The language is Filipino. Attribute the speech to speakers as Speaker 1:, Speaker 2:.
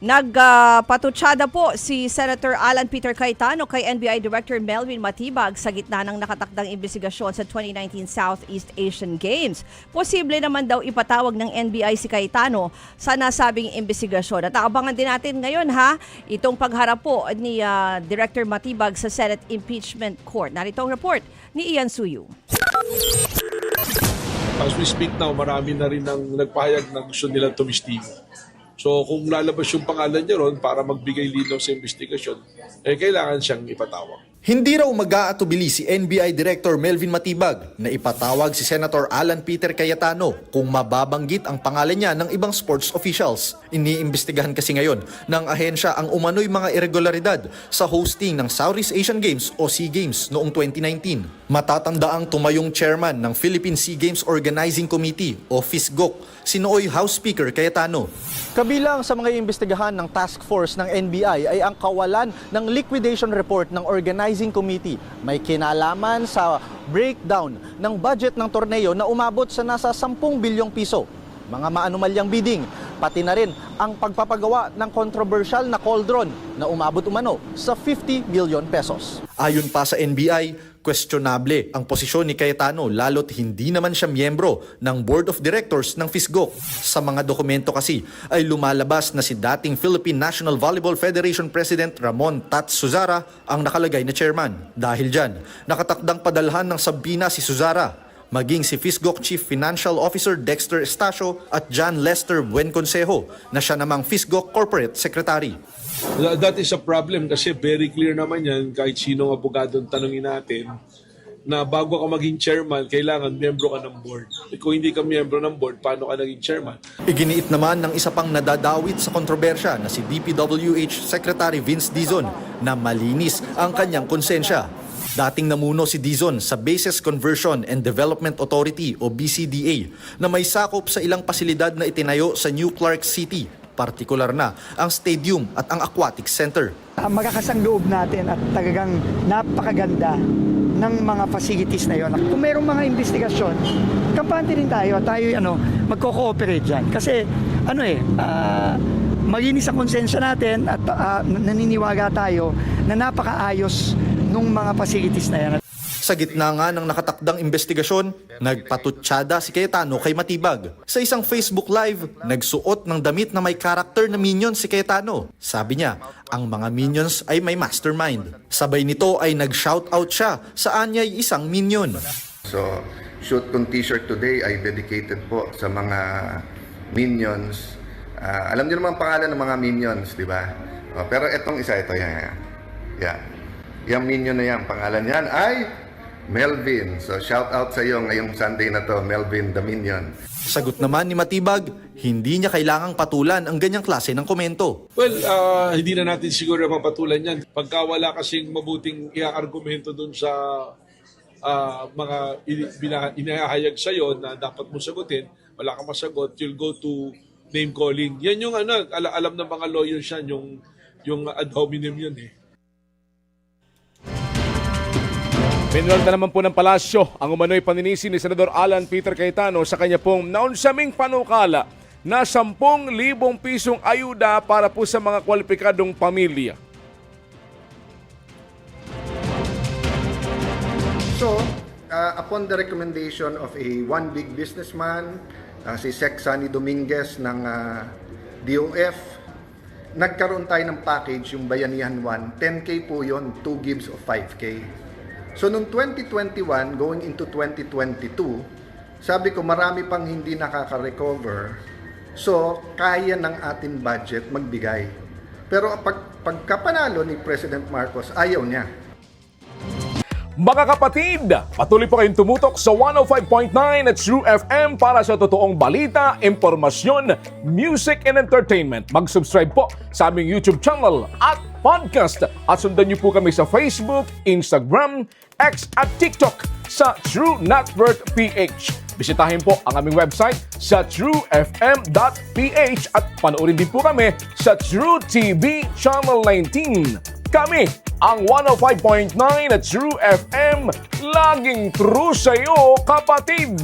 Speaker 1: Nagpatutsada po si Senator Alan Peter Cayetano kay NBI Director Melvin Matibag sa gitna ng nakatakdang imbestigasyon sa 2019 Southeast Asian Games. Posible naman daw ipatawag ng NBI si Cayetano sa nasabing imbestigasyon. At aabangan din natin ngayon itong pagharap po ni Director Matibag sa Senate Impeachment Court. Narito ang report ni Ian Suyu.
Speaker 2: As we speak now, marami na rin ang nagpahayag na gusto nilang tumistigo. So kung lalabas yung pangalan niya ron para magbigay linaw sa investigasyon, kailangan siyang ipatawag.
Speaker 3: Hindi raw mag-aatubili si NBI Director Melvin Matibag na ipatawag si Senator Alan Peter Cayetano kung mababanggit ang pangalan niya ng ibang sports officials. Iniimbestigahan kasi ngayon ng ahensya ang umano'y mga irregularidad sa hosting ng Southeast Asian Games o SEA Games noong 2019. Matatandaang tumayong chairman ng Philippine SEA Games Organizing Committee o FISGOC, si nooy House Speaker Cayetano.
Speaker 4: Kabilang sa mga iimbestigahan ng task force ng NBI ay ang kawalan ng liquidation report ng Organizing Committee. May kinalaman sa breakdown ng budget ng torneo na umabot sa nasa 10 bilyong piso. Mga maanumalyang bidding, pati na rin ang pagpapagawa ng controversial na cauldron na umabot umano sa 50 million pesos.
Speaker 3: Ayon pa sa NBI, questionable ang posisyon ni Cayetano lalo't hindi naman siya miyembro ng Board of Directors ng FISGOC. Sa mga dokumento kasi ay lumalabas na si dating Philippine National Volleyball Federation President Ramon Tats Suzara ang nakalagay na chairman. Dahil dyan, nakatakdang padalhan ng sabina si Suzara, maging si FISGOC Chief Financial Officer Dexter Estacio at John Lester Buenconsejo na siya namang FISGOC Corporate Secretary.
Speaker 2: That is a problem kasi very clear naman yan kahit sinong abogadong tanungin natin na bago ka maging chairman, kailangan miyembro ka ng board. Kung hindi ka miyembro ng board, paano ka naging chairman?
Speaker 3: Iginiit naman ng isa pang nadadawit sa kontrobersya na si DPWH Secretary Vince Dizon na malinis ang kanyang konsensya. Dating namuno si Dizon sa Bases Conversion and Development Authority o BCDA na may sakop sa ilang pasilidad na itinayo sa New Clark City, partikular na ang stadium at ang aquatic center.
Speaker 5: Magkakasang loob natin at talagang napakaganda ng mga facilities na yon. Kung mayroong mga investigasyon, kampante rin tayo magko-cooperate dyan. Kasi malinis ang konsensya natin at naniniwala tayo na napakaayos nung mga facilities na yan.
Speaker 3: Sa gitna nga ng nakatakdang investigasyon, nagpatutsada si Cayetano kay Matibag. Sa isang Facebook Live, nagsuot ng damit na may karakter na minion si Cayetano. Sabi niya, ang mga minions ay may mastermind. Sabay nito ay nag-shoutout siya sa anyay isang minion.
Speaker 6: So, shoot kong t-shirt today ay dedicated po sa mga minions. Alam niyo naman ang pangalan ng mga minions, di ba? Pero etong isa, ito yan. Yung minion na yan, pangalan yan ay Melvin. So shout out sa iyo ngayong Sunday na to, Melvin the Minion.
Speaker 3: Sagot naman ni Matibag, hindi niya kailangang patulan ang ganyang klase ng komento.
Speaker 2: Well, hindi na natin siguro mapatulan yan. Pagka wala kasing mabuting i-argumento dun sa mga inahayag sa'yo na dapat mo sagutin, wala kang masagot, you'll go to name calling. Yan yung alam ng mga lawyers yan, yung ad hominem yun eh.
Speaker 7: Pinuwag na naman po ng palasyo ang umano'y paninisi ni Senador Alan Peter Cayetano sa kanya pong naunsaming panukala na 10,000 pisong ayuda para po sa mga kwalipikadong pamilya.
Speaker 6: So, upon the recommendation of one big businessman, si Sec Sunny Dominguez ng DOF, nagkaroon tayo ng package, yung Bayanihan 1, 10K po yun, 2 gives of 5K. So, noong 2021, going into 2022, sabi ko marami pang hindi nakaka-recover. So, kaya ng ating budget magbigay. Pero pagkapanalo ni President Marcos, ayaw niya.
Speaker 7: Mga kapatid, patuloy po kayong tumutok sa 105.9 at True FM para sa totoong balita, impormasyon, music and entertainment. Mag-subscribe po sa aming YouTube channel at podcast at sundan niyo po kami sa Facebook, Instagram, X at TikTok sa True Network PH. Bisitahin po ang aming website sa truefm.ph at panoorin din po kami sa True TV Channel 19. Kami ang 105.9 at True FM, laging true sa'yo, kapatid!